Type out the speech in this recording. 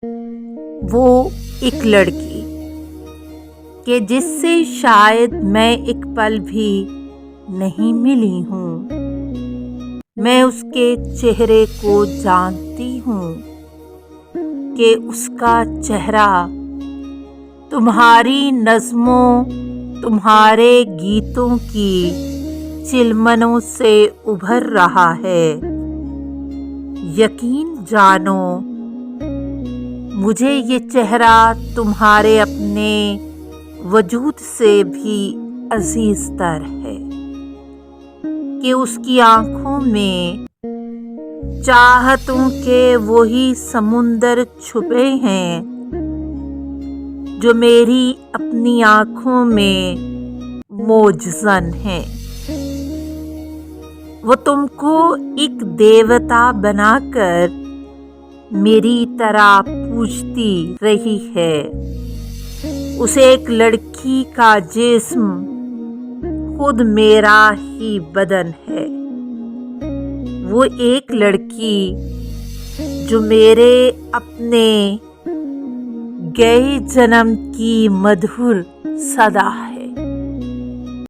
वो एक लड़की कि जिससे शायद मैं एक पल भी नहीं मिली हूँ। मैं उसके चेहरे को जानती हूँ कि उसका चेहरा तुम्हारी नज़्मों, तुम्हारे गीतों की चिलमनों से उभर रहा है। यकीन जानो, मुझे ये चेहरा तुम्हारे अपने वजूद से भी अजीज तर है कि उसकी आंखों में चाहतों के वही समुंदर छुपे हैं जो मेरी अपनी आंखों में मौजज़न हैं। वो तुमको एक देवता बनाकर मेरी तरह पूजती रही है। उसे एक लड़की का जिस्म खुद मेरा ही बदन है। वो एक लड़की जो मेरे अपने गए जन्म की मधुर सदा है।